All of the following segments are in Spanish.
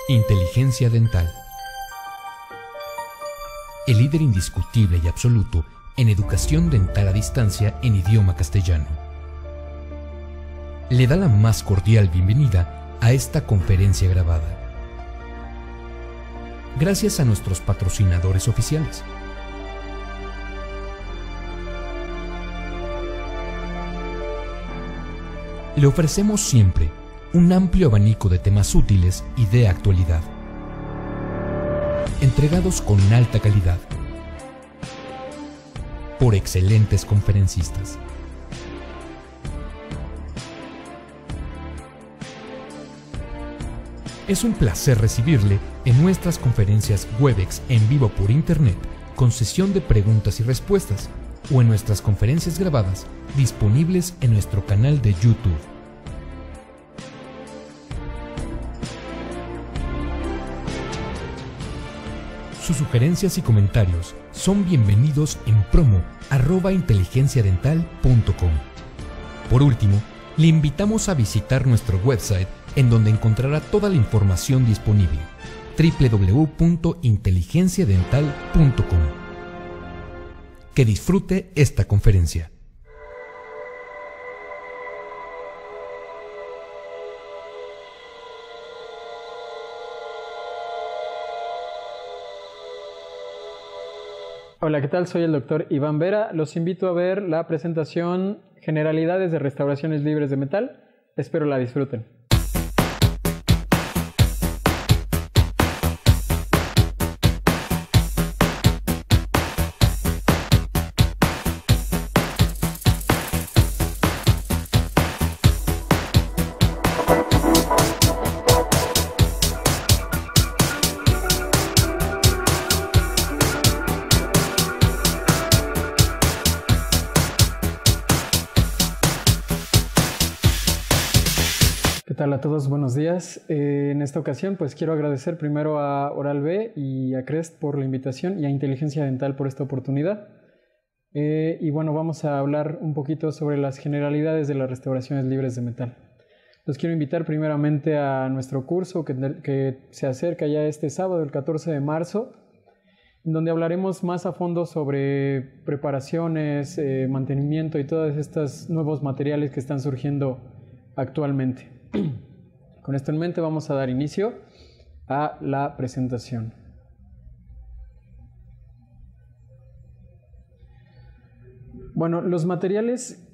Inteligencia dental. El líder indiscutible y absoluto en educación dental a distancia en idioma castellano. Le da la más cordial bienvenida a esta conferencia grabada. Gracias a nuestros patrocinadores oficiales. Le ofrecemos siempre un amplio abanico de temas útiles y de actualidad, entregados con alta calidad, por excelentes conferencistas. Es un placer recibirle en nuestras conferencias Webex en vivo por Internet, con sesión de preguntas y respuestas, o en nuestras conferencias grabadas disponibles en nuestro canal de YouTube. Sus sugerencias y comentarios son bienvenidos en promo@inteligenciadental.com. Por último, le invitamos a visitar nuestro website, en donde encontrará toda la información disponible: www.inteligenciadental.com. Que disfrute esta conferencia. Hola, ¿qué tal? Soy el doctor Iván Vera. Los invito a ver la presentación Generalidades de Restauraciones Libres de Metal. Espero la disfruten. ¿Qué tal a todos? Buenos días. En esta ocasión pues quiero agradecer primero a Oral-B y a Crest por la invitación y a Inteligencia Dental por esta oportunidad. Y bueno, vamos a hablar un poquito sobre las generalidades de las restauraciones libres de metal. Los quiero invitar primeramente a nuestro curso que se acerca ya este sábado, el 14 de marzo, en donde hablaremos más a fondo sobre preparaciones, mantenimiento y todos estos nuevos materiales que están surgiendo actualmente. Con esto en mente vamos a dar inicio a la presentación. Bueno, los materiales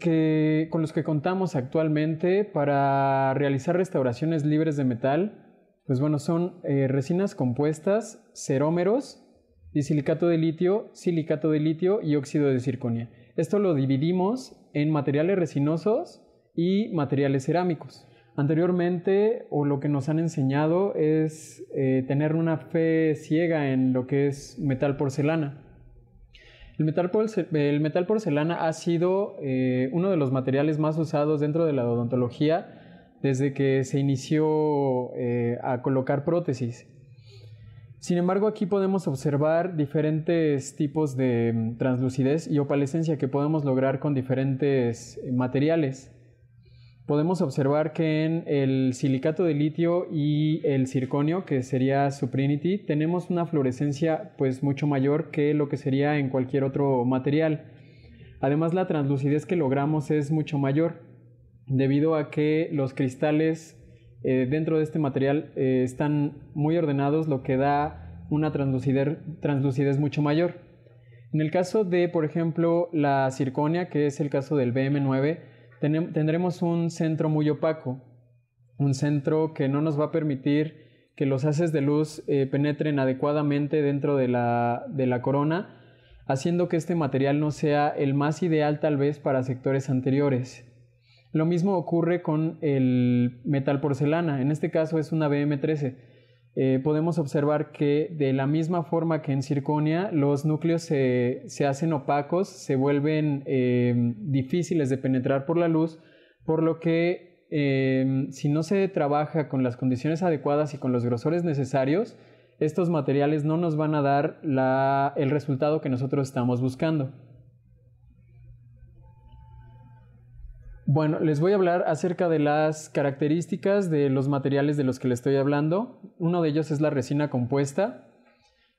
con los que contamos actualmente para realizar restauraciones libres de metal, pues bueno, son resinas compuestas, cerómeros, disilicato de litio, silicato de litio y óxido de zirconia. Esto lo dividimos en materiales resinosos y materiales cerámicos. Anteriormente, o lo que nos han enseñado es tener una fe ciega en lo que es metal porcelana. El metal porcelana ha sido uno de los materiales más usados dentro de la odontología desde que se inició a colocar prótesis. Sin embargo, aquí podemos observar diferentes tipos de translucidez y opalescencia que podemos lograr con diferentes materiales. Podemos observar que en el silicato de litio y el zirconio, que sería Suprinity, tenemos una fluorescencia pues mucho mayor que lo que sería en cualquier otro material. Además, la translucidez que logramos es mucho mayor, debido a que los cristales dentro de este material están muy ordenados, lo que da una translucidez mucho mayor. En el caso de, por ejemplo, la zirconia, que es el caso del BM9, tendremos un centro muy opaco, un centro que no nos va a permitir que los haces de luz penetren adecuadamente dentro de la corona, haciendo que este material no sea el más ideal tal vez para sectores anteriores. Lo mismo ocurre con el metal porcelana, en este caso es una BM13. Podemos observar que de la misma forma que en zirconia, los núcleos se hacen opacos, se vuelven difíciles de penetrar por la luz, por lo que si no se trabaja con las condiciones adecuadas y con los grosores necesarios, estos materiales no nos van a dar el resultado que nosotros estamos buscando. Bueno, les voy a hablar acerca de las características de los materiales de los que les estoy hablando. Uno de ellos es la resina compuesta.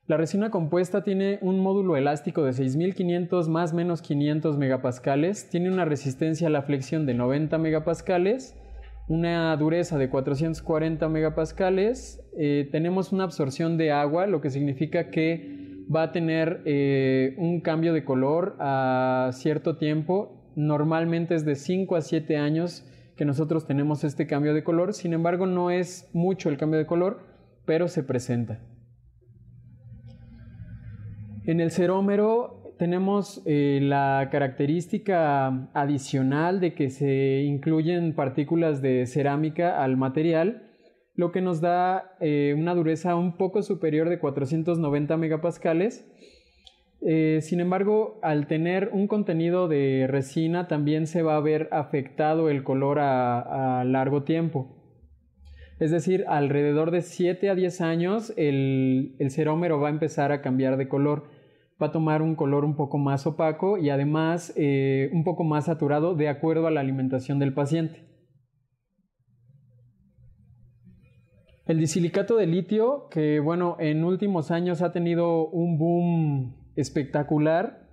La resina compuesta tiene un módulo elástico de 6500 más menos 500 megapascales, tiene una resistencia a la flexión de 90 megapascales, una dureza de 440 megapascales, tenemos una absorción de agua, lo que significa que va a tener un cambio de color a cierto tiempo. Normalmente es de 5 a 7 años que nosotros tenemos este cambio de color, sin embargo no es mucho el cambio de color, pero se presenta. En el cerómero tenemos la característica adicional de que se incluyen partículas de cerámica al material, lo que nos da una dureza un poco superior de 490 megapascales. Sin embargo, al tener un contenido de resina también se va a ver afectado el color a largo tiempo. Es decir, alrededor de 7 a 10 años el cerómero va a empezar a cambiar de color. Va a tomar un color un poco más opaco y además un poco más saturado de acuerdo a la alimentación del paciente. El disilicato de litio, que bueno, en últimos años ha tenido un boom espectacular.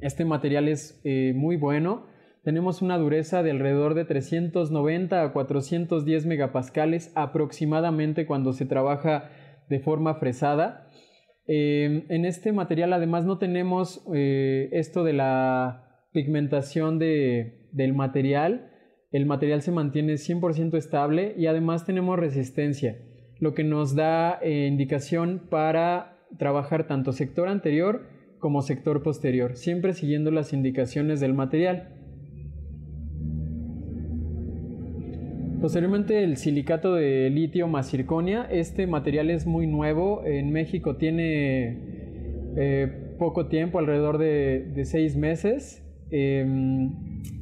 Este material es muy bueno. Tenemos una dureza de alrededor de 390 a 410 megapascales aproximadamente cuando se trabaja de forma fresada. En este material además no tenemos esto de la pigmentación del material. El material se mantiene 100% estable y además tenemos resistencia, lo que nos da indicación para trabajar tanto sector anterior como sector posterior, siempre siguiendo las indicaciones del material. Posteriormente el silicato de litio más zirconia. Este material es muy nuevo, en México tiene poco tiempo, alrededor de 6 meses.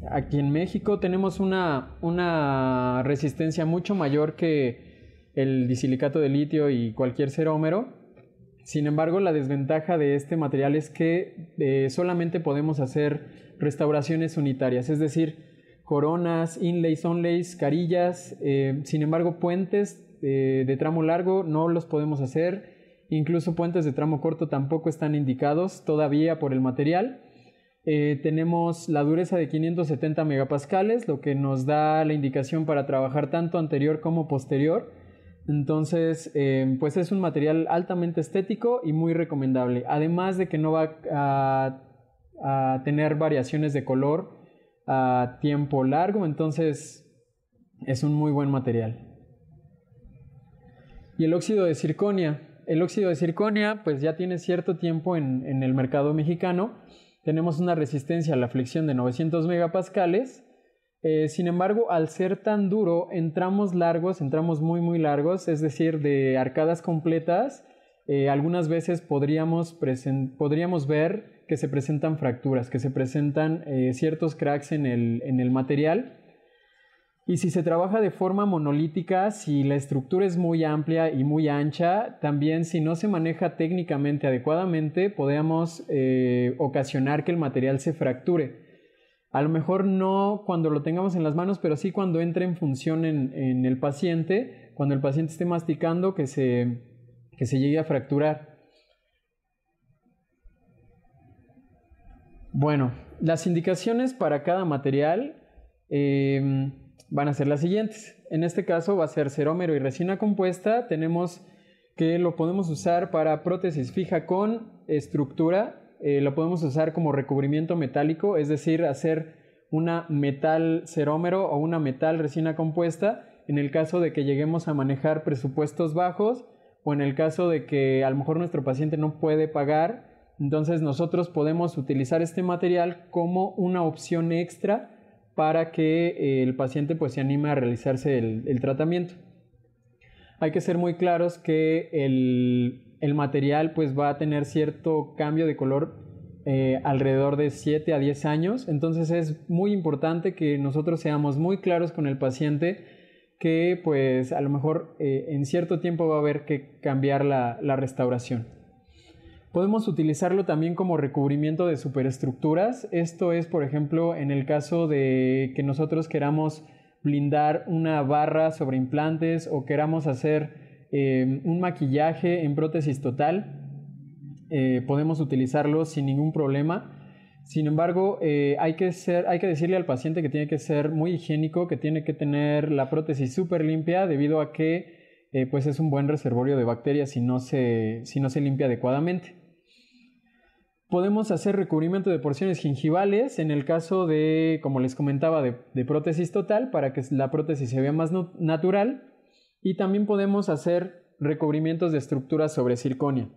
Aquí en México tenemos una resistencia mucho mayor que el disilicato de litio y cualquier cerómero. Sin embargo, la desventaja de este material es que solamente podemos hacer restauraciones unitarias, es decir, coronas, inlays, onlays, carillas. Sin embargo, puentes de tramo largo no los podemos hacer. Incluso puentes de tramo corto tampoco están indicados todavía por el material. Tenemos la dureza de 570 megapascales, lo que nos da la indicación para trabajar tanto anterior como posterior. Entonces, pues es un material altamente estético y muy recomendable. Además de que no va a tener variaciones de color a tiempo largo, entonces es un muy buen material. Y el óxido de zirconia. El óxido de zirconia pues ya tiene cierto tiempo en el mercado mexicano. Tenemos una resistencia a la flexión de 900 megapascales. Sin embargo, al ser tan duro, entramos muy largos, es decir, de arcadas completas, algunas veces podríamos ver que se presentan fracturas, que se presentan ciertos cracks en el material. Y si se trabaja de forma monolítica, si la estructura es muy amplia y muy ancha, también si no se maneja técnicamente adecuadamente, podemos ocasionar que el material se fracture. A lo mejor no cuando lo tengamos en las manos, pero sí cuando entre en función en el paciente, cuando el paciente esté masticando, que se llegue a fracturar. Bueno, las indicaciones para cada material van a ser las siguientes. En este caso va a ser cerómero y resina compuesta. Tenemos que lo podemos usar para prótesis fija con estructura. Lo podemos usar como recubrimiento metálico, es decir, hacer una metal cerómero o una metal resina compuesta en el caso de que lleguemos a manejar presupuestos bajos o en el caso de que a lo mejor nuestro paciente no puede pagar. Entonces nosotros podemos utilizar este material como una opción extra para que el paciente pues se anime a realizarse el tratamiento. Hay que ser muy claros que el material pues va a tener cierto cambio de color alrededor de 7 a 10 años. Entonces es muy importante que nosotros seamos muy claros con el paciente que pues a lo mejor en cierto tiempo va a haber que cambiar la restauración. Podemos utilizarlo también como recubrimiento de superestructuras. Esto es, por ejemplo, en el caso de que nosotros queramos blindar una barra sobre implantes o queramos hacer un maquillaje en prótesis total. Podemos utilizarlo sin ningún problema. Sin embargo, hay que decirle al paciente que tiene que ser muy higiénico, que tiene que tener la prótesis súper limpia, debido a que pues es un buen reservorio de bacterias si no se limpia adecuadamente. Podemos hacer recubrimiento de porciones gingivales en el caso de, como les comentaba, de prótesis total, para que la prótesis se vea más natural. Y también podemos hacer recubrimientos de estructuras sobre circonia,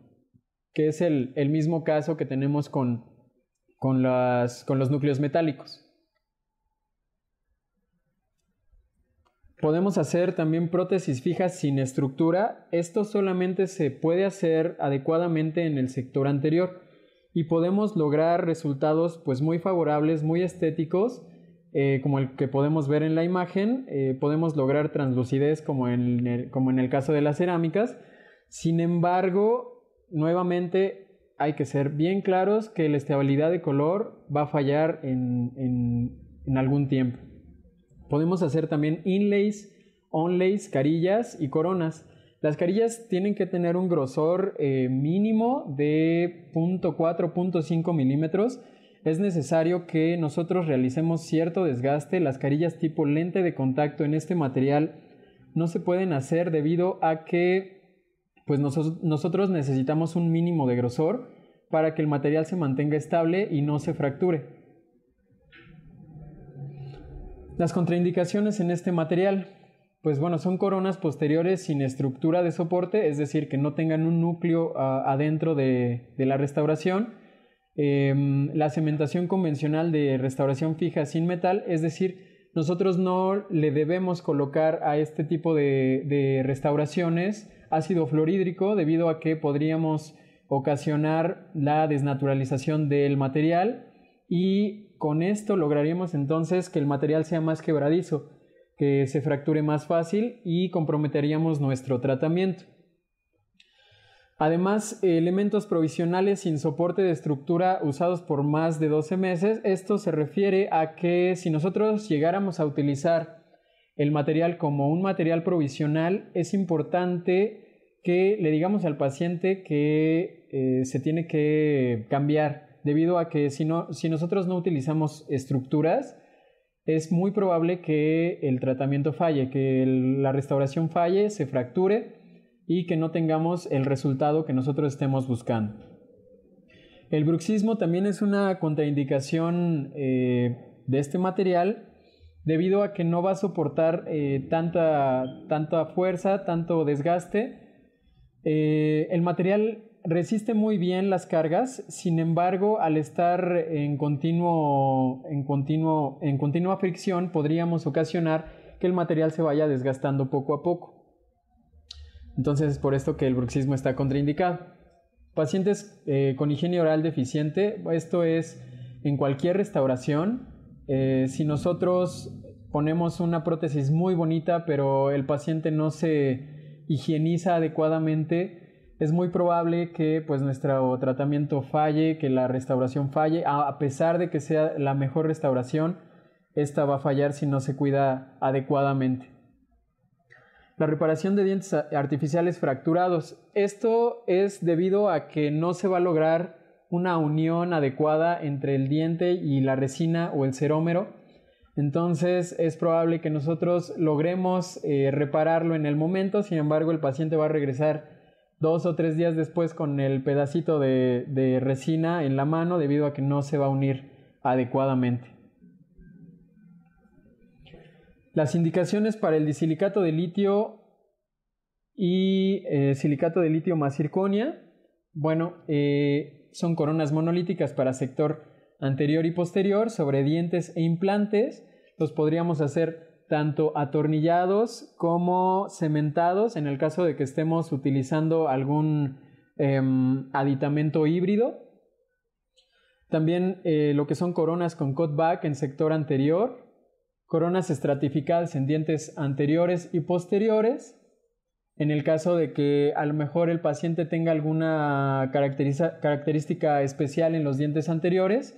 que es el mismo caso que tenemos con los núcleos metálicos. Podemos hacer también prótesis fijas sin estructura. Esto solamente se puede hacer adecuadamente en el sector anterior y podemos lograr resultados pues muy favorables, muy estéticos, como el que podemos ver en la imagen. Podemos lograr translucidez como en el caso de las cerámicas. Sin embargo, nuevamente hay que ser bien claros que la estabilidad de color va a fallar en algún tiempo. Podemos hacer también inlays, onlays, carillas y coronas. Las carillas tienen que tener un grosor mínimo de 0.4, 0.5 milímetros. Es necesario que nosotros realicemos cierto desgaste. Las carillas tipo lente de contacto en este material no se pueden hacer debido a que pues nosotros necesitamos un mínimo de grosor para que el material se mantenga estable y no se fracture. Las contraindicaciones en este material, pues bueno, son coronas posteriores sin estructura de soporte, es decir, que no tengan un núcleo adentro de la restauración. La cementación convencional de restauración fija sin metal, es decir, nosotros no le debemos colocar a este tipo de restauraciones ácido fluorhídrico, debido a que podríamos ocasionar la desnaturalización del material, y con esto lograríamos entonces que el material sea más quebradizo, que se fracture más fácil y comprometeríamos nuestro tratamiento. Además, elementos provisionales sin soporte de estructura usados por más de 12 meses. Esto se refiere a que si nosotros llegáramos a utilizar el material como un material provisional, es importante que le digamos al paciente que se tiene que cambiar, debido a que si nosotros no utilizamos estructuras, es muy probable que el tratamiento falle, que la restauración falle, se fracture y que no tengamos el resultado que nosotros estemos buscando. El bruxismo también es una contraindicación de este material, debido a que no va a soportar tanta fuerza, tanto desgaste. El material resiste muy bien las cargas. Sin embargo, al estar en continua fricción, podríamos ocasionar que el material se vaya desgastando poco a poco. Entonces es por esto que el bruxismo está contraindicado. Pacientes con higiene oral deficiente, esto es en cualquier restauración. Si nosotros ponemos una prótesis muy bonita, pero el paciente no se higieniza adecuadamente, es muy probable que pues nuestro tratamiento falle, que la restauración falle. A pesar de que sea la mejor restauración, esta va a fallar si no se cuida adecuadamente. La reparación de dientes artificiales fracturados. Esto es debido a que no se va a lograr una unión adecuada entre el diente y la resina o el cerómero. Entonces es probable que nosotros logremos repararlo en el momento. Sin embargo, el paciente va a regresar 2 o 3 días después con el pedacito de resina en la mano, debido a que no se va a unir adecuadamente. Las indicaciones para el disilicato de litio y silicato de litio más circonia, bueno, son coronas monolíticas para sector anterior y posterior sobre dientes e implantes. Los podríamos hacer tanto atornillados como cementados en el caso de que estemos utilizando algún aditamento híbrido. También lo que son coronas con cutback en sector anterior, coronas estratificadas en dientes anteriores y posteriores, En el caso de que a lo mejor el paciente tenga alguna característica especial en los dientes anteriores,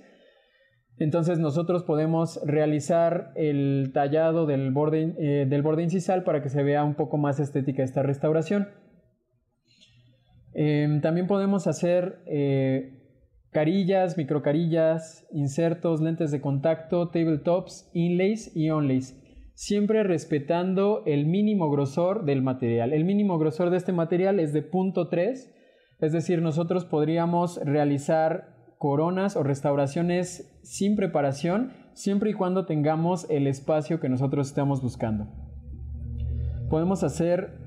entonces nosotros podemos realizar el tallado del borde incisal para que se vea un poco más estética esta restauración. También podemos hacer carillas, microcarillas, insertos, lentes de contacto, tabletops, inlays y onlays, siempre respetando el mínimo grosor del material. El mínimo grosor de este material es de 0.3, es decir, nosotros podríamos realizar coronas o restauraciones sin preparación, siempre y cuando tengamos el espacio que nosotros estamos buscando. Podemos hacer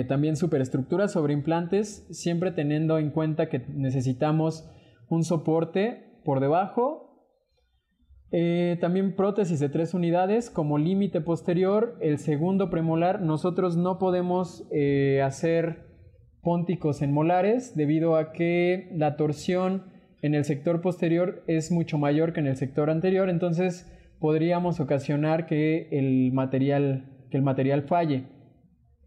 también superestructuras sobre implantes, siempre teniendo en cuenta que necesitamos un soporte por debajo. También prótesis de 3 unidades como límite posterior. El segundo premolar, nosotros no podemos hacer pónticos en molares debido a que la torsión en el sector posterior es mucho mayor que en el sector anterior, entonces podríamos ocasionar que el material falle.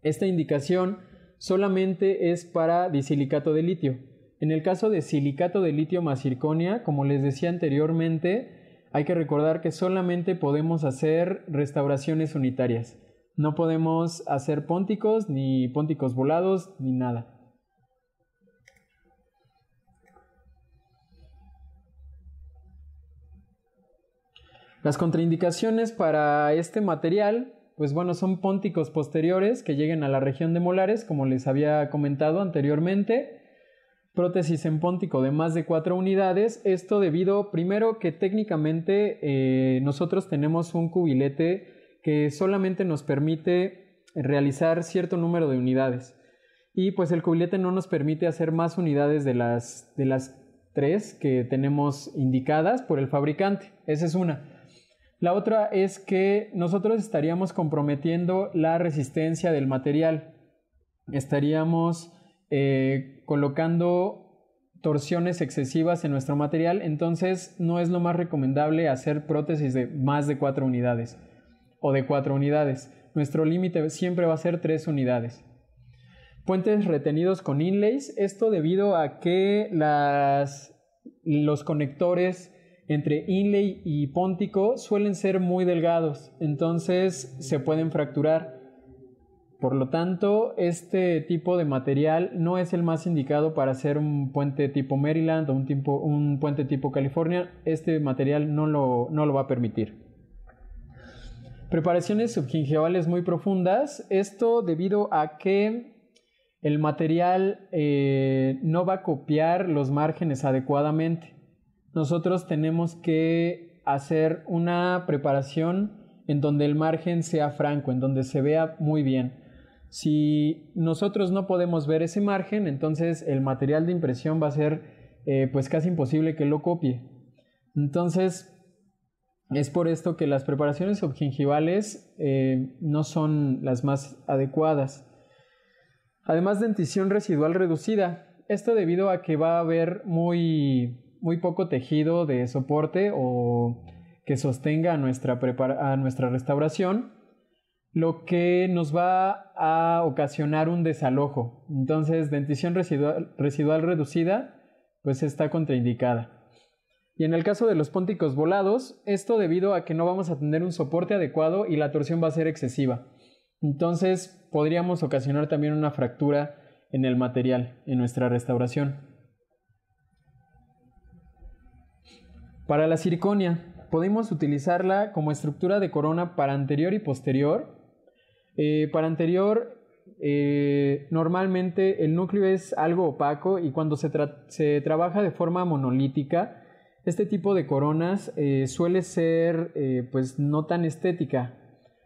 Esta indicación solamente es para disilicato de litio. En el caso de silicato de litio más circonia, como les decía anteriormente, hay que recordar que solamente podemos hacer restauraciones unitarias. No podemos hacer pónticos, ni pónticos volados, ni nada. Las contraindicaciones para este material, pues bueno, son pónticos posteriores que lleguen a la región de molares, como les había comentado anteriormente. Prótesis en póntico de más de 4 unidades. Esto debido, primero, que técnicamente nosotros tenemos un cubilete que solamente nos permite realizar cierto número de unidades. Y pues el cubilete no nos permite hacer más unidades de las 3 que tenemos indicadas por el fabricante. Esa es una. La otra es que nosotros estaríamos comprometiendo la resistencia del material. Estaríamos colocando torsiones excesivas en nuestro material, entonces no es lo más recomendable hacer prótesis de más de 4 unidades o de 4 unidades. Nuestro límite siempre va a ser 3 unidades. Puentes retenidos con inlays, esto debido a que los conectores entre inlay y póntico suelen ser muy delgados, entonces se pueden fracturar. Por lo tanto, este tipo de material no es el más indicado para hacer un puente tipo Maryland o un puente tipo California. Este material no lo va a permitir. Preparaciones subgingivales muy profundas. Esto debido a que el material no va a copiar los márgenes adecuadamente. Nosotros tenemos que hacer una preparación en donde el margen sea franco, en donde se vea muy bien. Si nosotros no podemos ver ese margen, entonces el material de impresión va a ser pues casi imposible que lo copie. Entonces es por esto que las preparaciones subgingivales no son las más adecuadas. Además, dentición residual reducida. Esto debido a que va a haber muy poco tejido de soporte o que sostenga a nuestra restauración, lo que nos va a ocasionar un desalojo. Entonces, dentición residual reducida, pues está contraindicada. Y en el caso de los pónticos volados, esto debido a que no vamos a tener un soporte adecuado y la torsión va a ser excesiva. Entonces, podríamos ocasionar también una fractura en el material, en nuestra restauración. Para la circonia, podemos utilizarla como estructura de corona para anterior y posterior. Para anterior, normalmente el núcleo es algo opaco y cuando se trabaja de forma monolítica, este tipo de coronas suele ser pues no tan estética.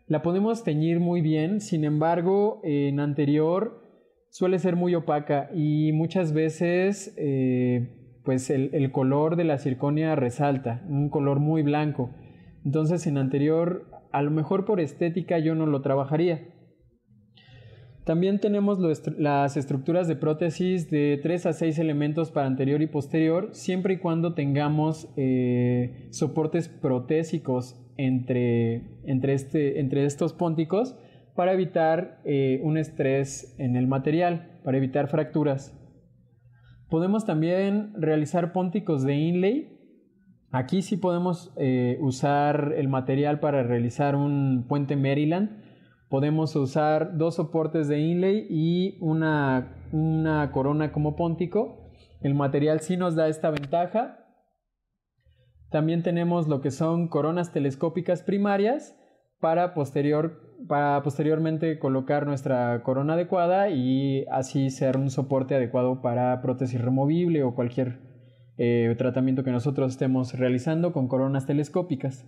La podemos teñir muy bien, sin embargo, en anterior suele ser muy opaca y muchas veces pues el color de la circonia resalta, un color muy blanco. Entonces en anterior, a lo mejor por estética yo no lo trabajaría. También tenemos las estructuras de prótesis de 3 a 6 elementos para anterior y posterior, siempre y cuando tengamos soportes protésicos entre estos pónticos para evitar un estrés en el material, para evitar fracturas. Podemos también realizar pónticos de inlay. Aquí sí podemos usar el material para realizar un puente Maryland. Podemos usar 2 soportes de inlay y una corona como póntico. El material sí nos da esta ventaja. También tenemos lo que son coronas telescópicas primarias para posteriormente colocar nuestra corona adecuada y así ser un soporte adecuado para prótesis removible o cualquier tratamiento que nosotros estemos realizando con coronas telescópicas.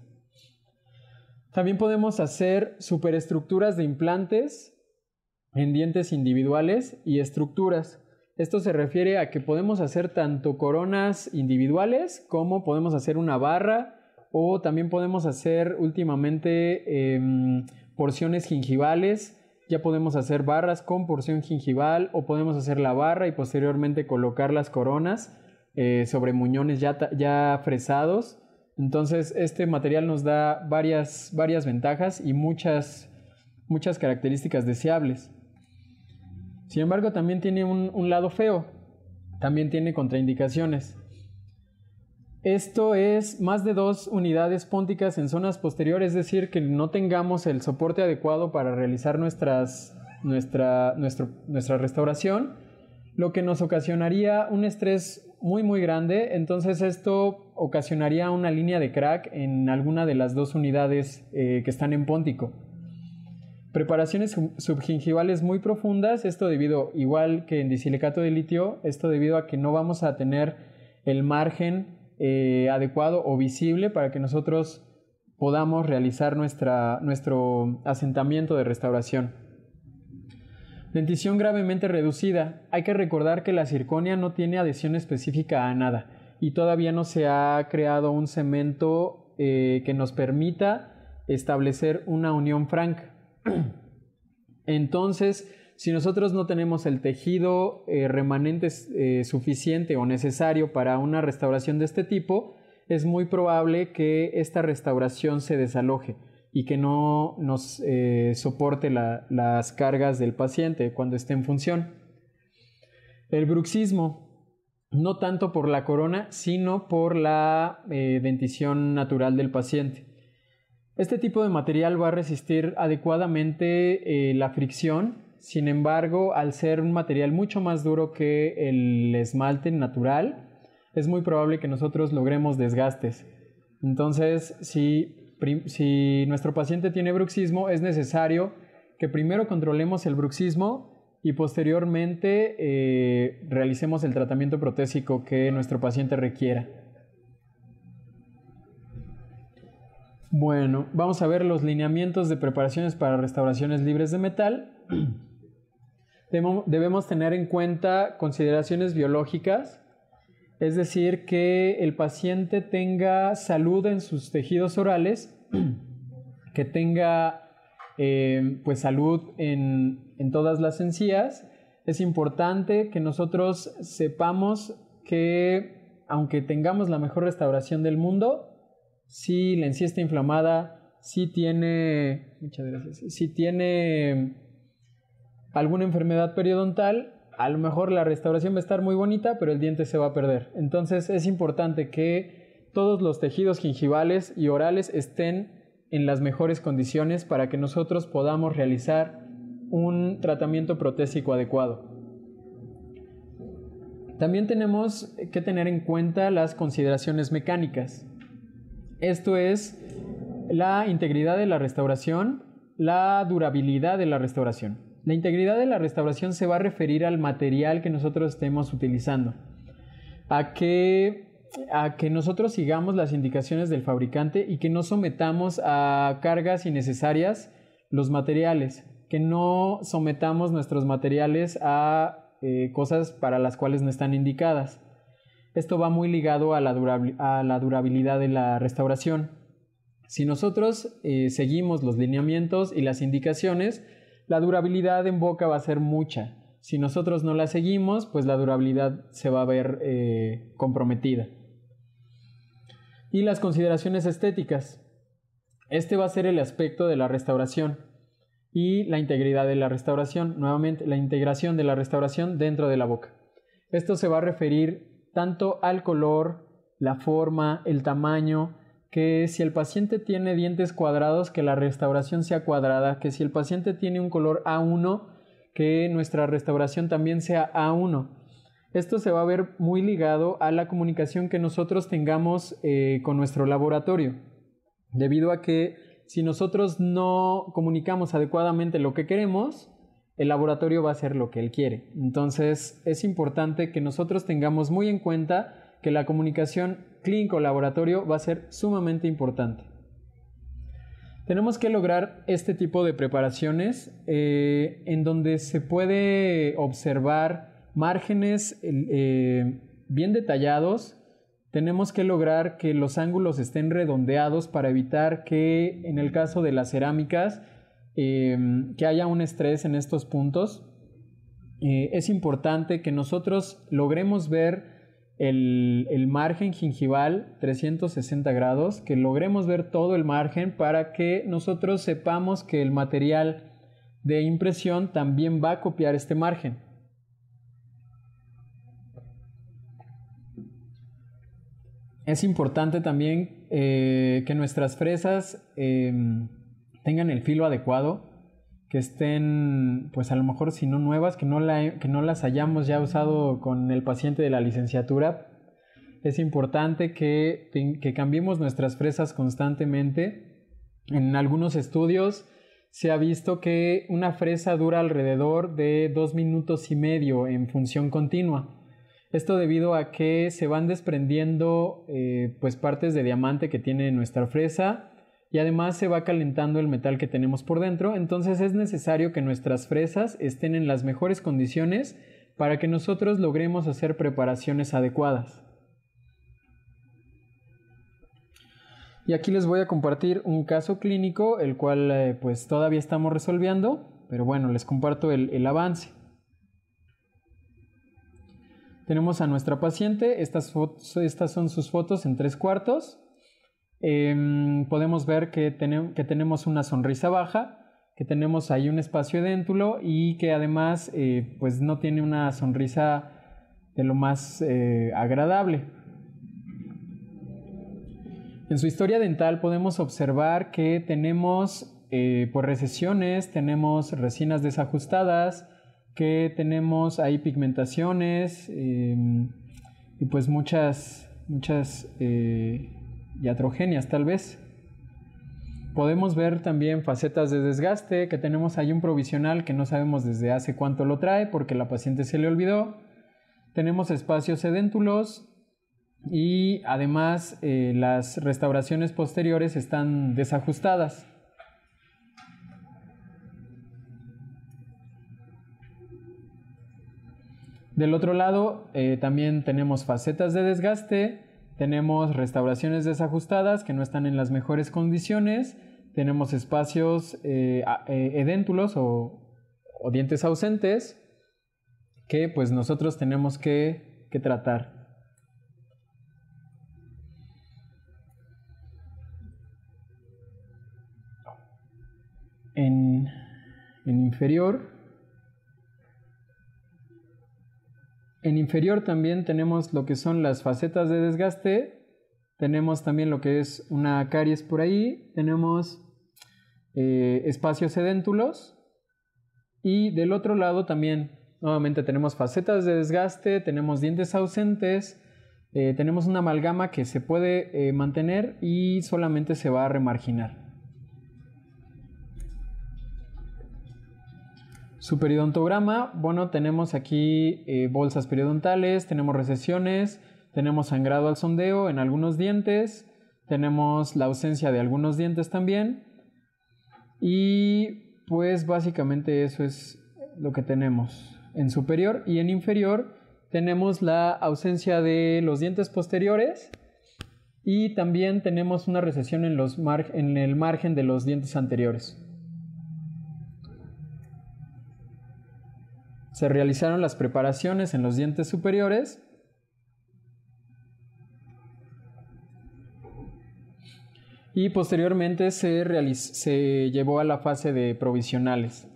También podemos hacer superestructuras de implantes en dientes individuales y estructuras. Esto se refiere a que podemos hacer tanto coronas individuales como podemos hacer una barra, o también podemos hacer últimamente porciones gingivales. Ya podemos hacer barras con porción gingival, o podemos hacer la barra y posteriormente colocar las coronas sobre muñones ya fresados. Entonces este material nos da varias ventajas y muchas características deseables. Sin embargo, también tiene un lado feo, también tiene contraindicaciones. Esto es más de 2 unidades pónticas en zonas posteriores, es decir, que no tengamos el soporte adecuado para realizar nuestra restauración, lo que nos ocasionaría un estrés muy grande. Entonces esto ocasionaría una línea de crack en alguna de las 2 unidades que están en póntico. Preparaciones subgingivales muy profundas, esto debido, igual que en disilicato de litio, esto debido a que no vamos a tener el margen adecuado o visible para que nosotros podamos realizar nuestro asentamiento de restauración. Dentición gravemente reducida. Hay que recordar que la zirconia no tiene adhesión específica a nada y todavía no se ha creado un cemento que nos permita establecer una unión franca. Entonces, si nosotros no tenemos el tejido remanente suficiente o necesario para una restauración de este tipo, es muy probable que esta restauración se desaloje y que no nos soporte las cargas del paciente cuando esté en función. El bruxismo, no tanto por la corona, sino por la dentición natural del paciente. Este tipo de material va a resistir adecuadamente la fricción. Sin embargo, al ser un material mucho más duro que el esmalte natural, es muy probable que nosotros logremos desgastes. Entonces, si nuestro paciente tiene bruxismo, es necesario que primero controlemos el bruxismo y posteriormente realicemos el tratamiento protésico que nuestro paciente requiera. Bueno, vamos a ver los lineamientos de preparaciones para restauraciones libres de metal. Debemos tener en cuenta consideraciones biológicas, es decir, que el paciente tenga salud en sus tejidos orales, que tenga salud en todas las encías. Es importante que nosotros sepamos que aunque tengamos la mejor restauración del mundo, si la encía está inflamada, si tiene alguna enfermedad periodontal, a lo mejor la restauración va a estar muy bonita, pero el diente se va a perder. Entonces es importante que todos los tejidos gingivales y orales estén en las mejores condiciones para que nosotros podamos realizar un tratamiento protésico adecuado. También tenemos que tener en cuenta las consideraciones mecánicas. Esto es la integridad de la restauración, la durabilidad de la restauración. La integridad de la restauración se va a referir al material que nosotros estemos utilizando, a que nosotros sigamos las indicaciones del fabricante y que no sometamos a cargas innecesarias los materiales, que no sometamos nuestros materiales a cosas para las cuales no están indicadas. Esto va muy ligado a la durabilidad de la restauración. Si nosotros seguimos los lineamientos y las indicaciones, la durabilidad en boca va a ser mucha. Si nosotros no la seguimos, pues la durabilidad se va a ver comprometida. Y las consideraciones estéticas. Este va a ser el aspecto de la restauración. y la integridad de la restauración, nuevamente la integración de la restauración dentro de la boca. Esto se va a referir tanto al color, la forma, el tamaño, que si el paciente tiene dientes cuadrados, que la restauración sea cuadrada, que si el paciente tiene un color A1, que nuestra restauración también sea A1. Esto se va a ver muy ligado a la comunicación que nosotros tengamos con nuestro laboratorio, debido a que si nosotros no comunicamos adecuadamente lo que queremos, el laboratorio va a hacer lo que él quiere. Entonces es importante que nosotros tengamos muy en cuenta que la comunicación clínico-laboratorio va a ser sumamente importante. Tenemos que lograr este tipo de preparaciones en donde se puede observar márgenes bien detallados. Tenemos que lograr que los ángulos estén redondeados para evitar que en el caso de las cerámicas que haya un estrés en estos puntos. Es importante que nosotros logremos ver el margen gingival 360 grados, que logremos ver todo el margen para que nosotros sepamos que el material de impresión también va a copiar este margen. Es importante también que nuestras fresas tengan el filo adecuado, que estén, pues a lo mejor si no nuevas, que no las hayamos ya usado con el paciente de la licenciatura. Es importante que cambiemos nuestras fresas constantemente. En algunos estudios se ha visto que una fresa dura alrededor de 2 minutos y medio en función continua. Esto debido a que se van desprendiendo pues partes de diamante que tiene nuestra fresa, y además se va calentando el metal que tenemos por dentro. Entonces es necesario que nuestras fresas estén en las mejores condiciones para que nosotros logremos hacer preparaciones adecuadas. Y aquí les voy a compartir un caso clínico, el cual pues todavía estamos resolviendo, pero bueno, les comparto el avance. Tenemos a nuestra paciente, estas son sus fotos en 3/4. Podemos ver que tenemos una sonrisa baja, que tenemos ahí un espacio edéntulo y que además pues no tiene una sonrisa de lo más agradable. En su historia dental podemos observar que tenemos pues recesiones, tenemos resinas desajustadas, que tenemos ahí pigmentaciones y pues muchas iatrogenias tal vez. Podemos ver también facetas de desgaste, que tenemos ahí un provisional que no sabemos desde hace cuánto lo trae porque la paciente se le olvidó. Tenemos espacios edéntulos y además las restauraciones posteriores están desajustadas. Del otro lado también tenemos facetas de desgaste. Tenemos restauraciones desajustadas que no están en las mejores condiciones. Tenemos espacios edéntulos o dientes ausentes que pues nosotros tenemos que tratar. En inferior también tenemos lo que son las facetas de desgaste, tenemos también lo que es una caries por ahí, tenemos espacios edéntulos y del otro lado también nuevamente tenemos facetas de desgaste, tenemos dientes ausentes, tenemos una amalgama que se puede mantener y solamente se va a remarginar. Su periodontograma, bueno, tenemos aquí bolsas periodontales, tenemos recesiones, tenemos sangrado al sondeo en algunos dientes, tenemos la ausencia de algunos dientes también y pues básicamente eso es lo que tenemos en superior. Y en inferior tenemos la ausencia de los dientes posteriores y también tenemos una recesión en el margen de los dientes anteriores. Se realizaron las preparaciones en los dientes superiores. y posteriormente se llevó a la fase de provisionales.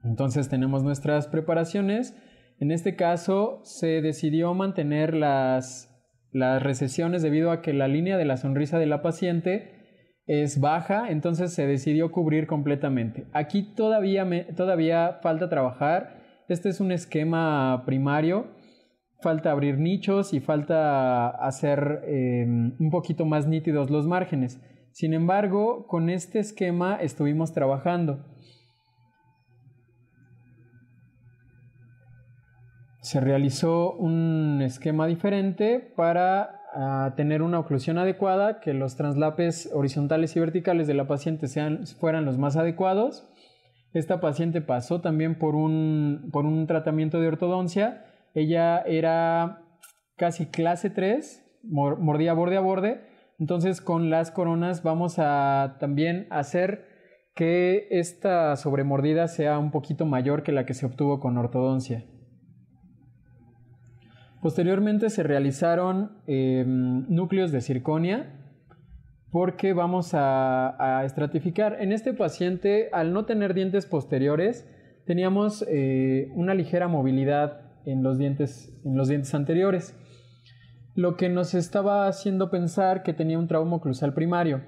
Entonces tenemos nuestras preparaciones. En este caso se decidió mantener las recesiones debido a que la línea de la sonrisa de la paciente es baja, entonces se decidió cubrir completamente. Aquí todavía falta trabajar. Este es un esquema primario, falta abrir nichos y falta hacer un poquito más nítidos los márgenes. Sin embargo, con este esquema estuvimos trabajando. Se realizó un esquema diferente para tener una oclusión adecuada, que los traslapes horizontales y verticales de la paciente fueran los más adecuados. Esta paciente pasó también por un tratamiento de ortodoncia. Ella era casi clase 3, mordía borde a borde. Entonces con las coronas vamos a también hacer que esta sobremordida sea un poquito mayor que la que se obtuvo con ortodoncia. Posteriormente se realizaron núcleos de circonia porque vamos a estratificar. En este paciente, al no tener dientes posteriores, teníamos una ligera movilidad en los dientes anteriores, lo que nos estaba haciendo pensar que tenía un trauma oclusal primario.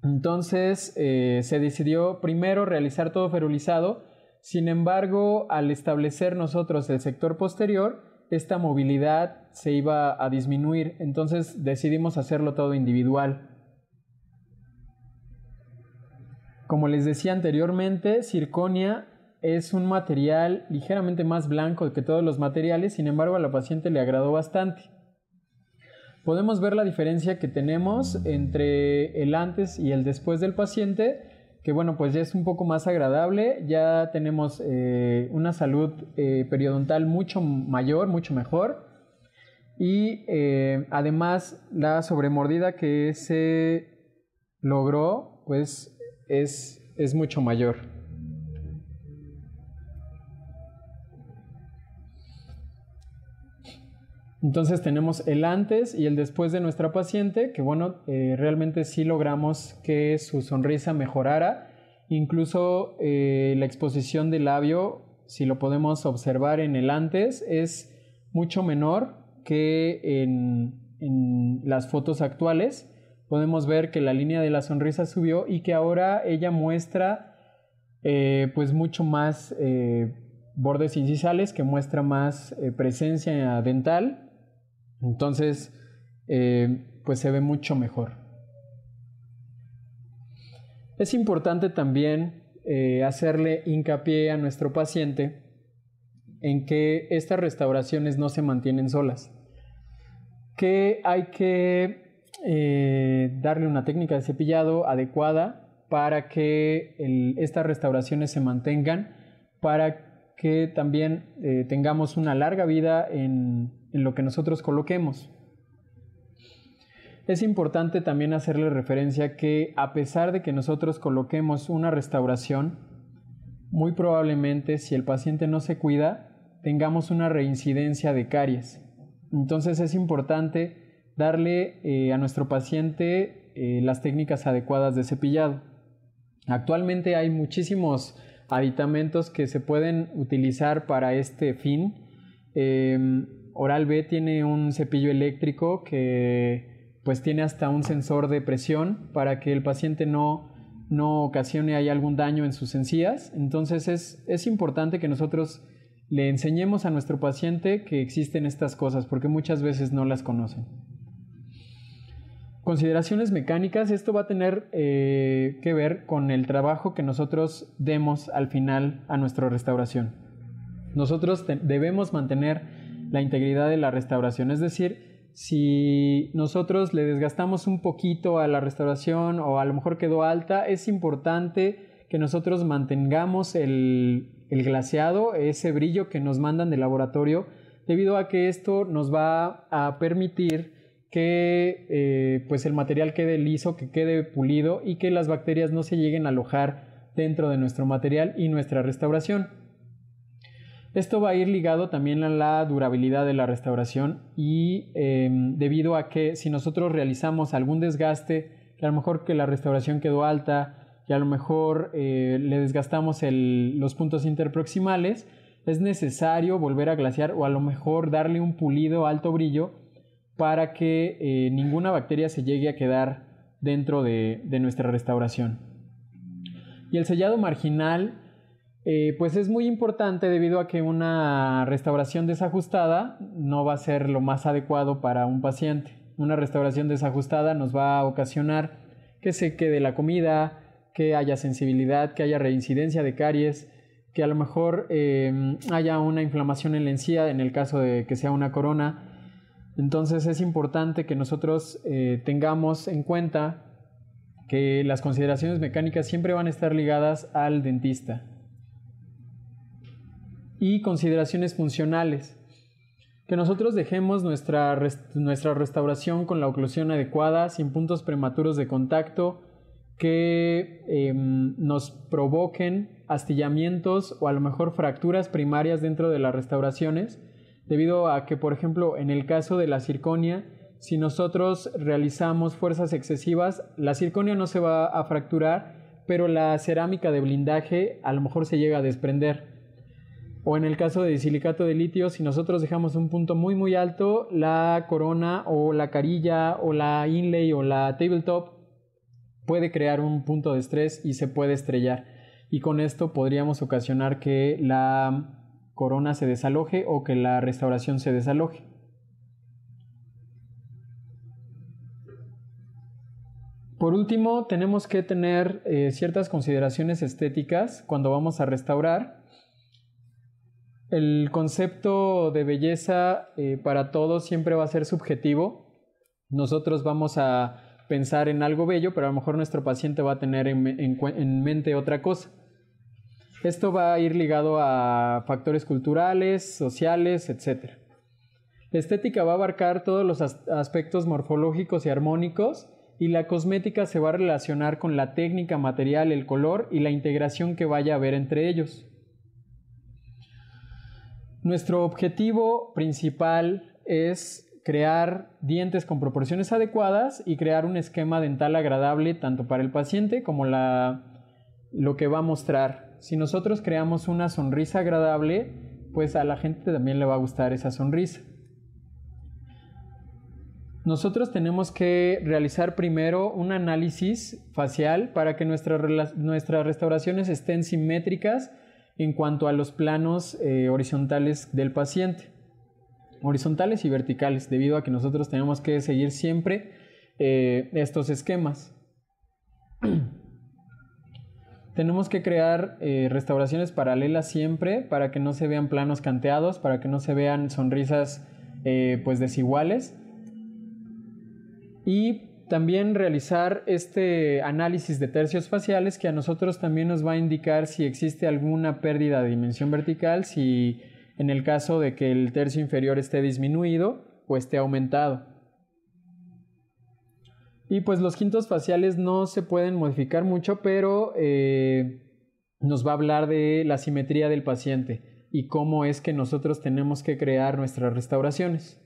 Entonces se decidió primero realizar todo ferulizado. Sin embargo, al establecer nosotros el sector posterior, esta movilidad se iba a disminuir, entonces decidimos hacerlo todo individual. Como les decía anteriormente, circonia es un material ligeramente más blanco que todos los materiales, sin embargo a la paciente le agradó bastante. Podemos ver la diferencia que tenemos entre el antes y el después del paciente, que bueno, pues ya es un poco más agradable, ya tenemos una salud periodontal mucho mayor, mucho mejor, y además la sobremordida que se logró pues es mucho mayor. Entonces tenemos el antes y el después de nuestra paciente, que bueno, realmente sí logramos que su sonrisa mejorara. Incluso la exposición del labio, si lo podemos observar en el antes, es mucho menor que en las fotos actuales. Podemos ver que la línea de la sonrisa subió y que ahora ella muestra pues mucho más bordes incisales, que muestra más presencia dental. Entonces, pues se ve mucho mejor. Es importante también hacerle hincapié a nuestro paciente en que estas restauraciones no se mantienen solas, que hay que darle una técnica de cepillado adecuada para que estas restauraciones se mantengan, para que también tengamos una larga vida en lo que nosotros coloquemos. Es importante también hacerle referencia que a pesar de que nosotros coloquemos una restauración, muy probablemente si el paciente no se cuida, tengamos una reincidencia de caries. Entonces es importante darle a nuestro paciente las técnicas adecuadas de cepillado. Actualmente hay muchísimos aditamentos que se pueden utilizar para este fin. Oral-B tiene un cepillo eléctrico que pues tiene hasta un sensor de presión para que el paciente no ocasione ahí algún daño en sus encías. Entonces es importante que nosotros le enseñemos a nuestro paciente que existen estas cosas, porque muchas veces no las conocen. Consideraciones mecánicas, esto va a tener que ver con el trabajo que nosotros demos al final a nuestra restauración. Nosotros debemos mantener la integridad de la restauración, es decir, si nosotros le desgastamos un poquito a la restauración o a lo mejor quedó alta, es importante que nosotros mantengamos el glaseado, ese brillo que nos mandan del laboratorio, debido a que esto nos va a permitir que pues el material quede liso, que quede pulido y que las bacterias no se lleguen a alojar dentro de nuestro material y nuestra restauración. Esto va a ir ligado también a la durabilidad de la restauración y debido a que si nosotros realizamos algún desgaste y a lo mejor que la restauración quedó alta y a lo mejor le desgastamos los puntos interproximales, es necesario volver a glasear o a lo mejor darle un pulido alto brillo para que ninguna bacteria se llegue a quedar dentro de nuestra restauración. Y el sellado marginal pues es muy importante debido a que una restauración desajustada no va a ser lo más adecuado para un paciente. Una restauración desajustada nos va a ocasionar que se quede la comida, que haya sensibilidad, que haya reincidencia de caries, que a lo mejor haya una inflamación en la encía en el caso de que sea una corona. Entonces es importante que nosotros tengamos en cuenta que las consideraciones mecánicas siempre van a estar ligadas al dentista. Y consideraciones funcionales. Que nosotros dejemos nuestra restauración con la oclusión adecuada, sin puntos prematuros de contacto, que nos provoquen astillamientos o a lo mejor fracturas primarias dentro de las restauraciones, debido a que, por ejemplo, en el caso de la circonia, si nosotros realizamos fuerzas excesivas, la circonia no se va a fracturar, pero la cerámica de blindaje a lo mejor se llega a desprender. O en el caso de silicato de litio, si nosotros dejamos un punto muy muy alto, la corona o la carilla o la inlay o la tabletop puede crear un punto de estrés y se puede estrellar. Y con esto podríamos ocasionar que la corona se desaloje o que la restauración se desaloje. Por último, tenemos que tener ciertas consideraciones estéticas cuando vamos a restaurar. El concepto de belleza para todos siempre va a ser subjetivo. Nosotros vamos a pensar en algo bello, pero a lo mejor nuestro paciente va a tener en mente otra cosa. Esto va a ir ligado a factores culturales, sociales, etc. La estética va a abarcar todos los aspectos morfológicos y armónicos, y la cosmética se va a relacionar con la técnica, material, el color y la integración que vaya a haber entre ellos. Nuestro objetivo principal es crear dientes con proporciones adecuadas y crear un esquema dental agradable tanto para el paciente como lo que va a mostrar. Si nosotros creamos una sonrisa agradable, pues a la gente también le va a gustar esa sonrisa. Nosotros tenemos que realizar primero un análisis facial para que nuestras restauraciones estén simétricas en cuanto a los planos horizontales del paciente, horizontales y verticales, debido a que nosotros tenemos que seguir siempre estos esquemas. Tenemos que crear restauraciones paralelas siempre para que no se vean planos canteados, para que no se vean sonrisas pues desiguales. Y también realizar este análisis de tercios faciales que a nosotros también nos va a indicar si existe alguna pérdida de dimensión vertical, si en el caso de que el tercio inferior esté disminuido o esté aumentado. Y pues los quintos faciales no se pueden modificar mucho, pero nos va a hablar de la simetría del paciente y cómo es que nosotros tenemos que crear nuestras restauraciones.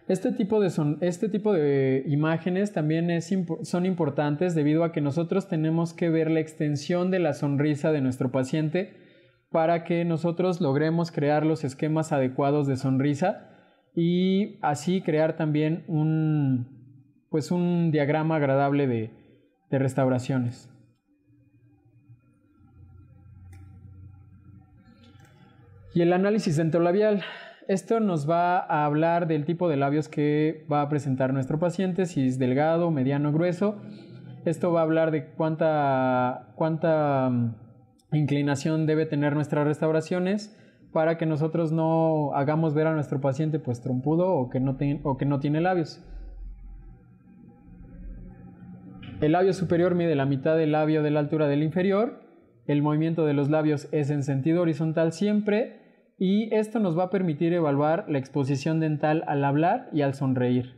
Este tipo de imágenes también son importantes debido a que nosotros tenemos que ver la extensión de la sonrisa de nuestro paciente para que nosotros logremos crear los esquemas adecuados de sonrisa y así crear también un diagrama agradable de restauraciones. Y el análisis dentolabial. Esto nos va a hablar del tipo de labios que va a presentar nuestro paciente, si es delgado, mediano, grueso. Esto va a hablar de cuánta inclinación debe tener nuestras restauraciones para que nosotros no hagamos ver a nuestro paciente pues trompudo o que no tiene labios. El labio superior mide la mitad del labio de la altura del inferior. El movimiento de los labios es en sentido horizontal siempre. Y esto nos va a permitir evaluar la exposición dental al hablar y al sonreír.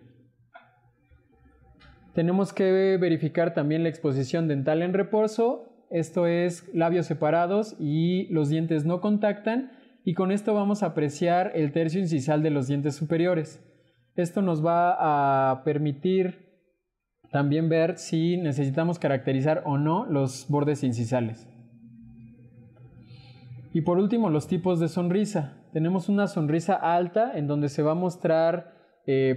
Tenemos que verificar también la exposición dental en reposo, esto es labios separados y los dientes no contactan, y con esto vamos a apreciar el tercio incisal de los dientes superiores. Esto nos va a permitir también ver si necesitamos caracterizar o no los bordes incisales. Y por último, los tipos de sonrisa. Tenemos una sonrisa alta en donde se va a mostrar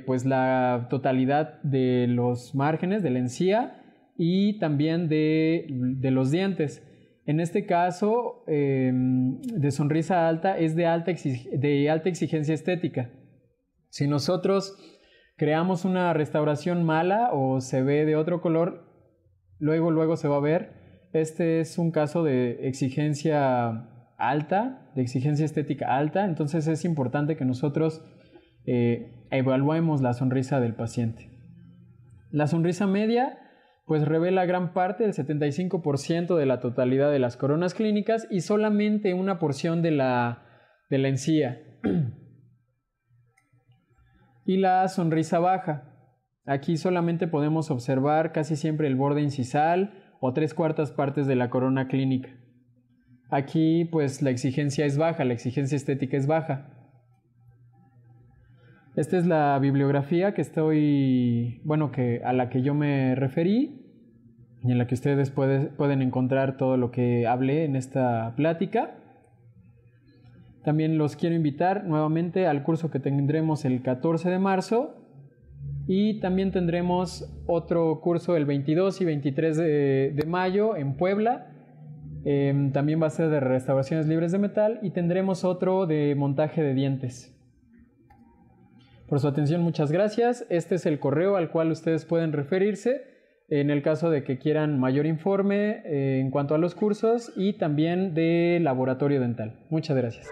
pues la totalidad de los márgenes de la encía y también de los dientes. En este caso, de sonrisa alta es de alta exigencia estética. Si nosotros creamos una restauración mala o se ve de otro color, luego se va a ver. Este es un caso de exigencia alta, de exigencia estética alta, entonces es importante que nosotros evaluemos la sonrisa del paciente. La sonrisa media pues revela gran parte, el 75% de la totalidad de las coronas clínicas y solamente una porción de la encía. Y la sonrisa baja. Aquí solamente podemos observar casi siempre el borde incisal o 3/4 partes de la corona clínica. Aquí pues la exigencia es baja, la exigencia estética es baja. Esta es la bibliografía a la que yo me referí y en la que ustedes pueden encontrar todo lo que hablé en esta plática. También los quiero invitar nuevamente al curso que tendremos el 14 de marzo y también tendremos otro curso el 22 y 23 de mayo en Puebla. También va a ser de restauraciones libres de metal y tendremos otro de montaje de dientes. Por su atención, muchas gracias. Este es el correo al cual ustedes pueden referirse en el caso de que quieran mayor informe en cuanto a los cursos y también de laboratorio dental. Muchas gracias.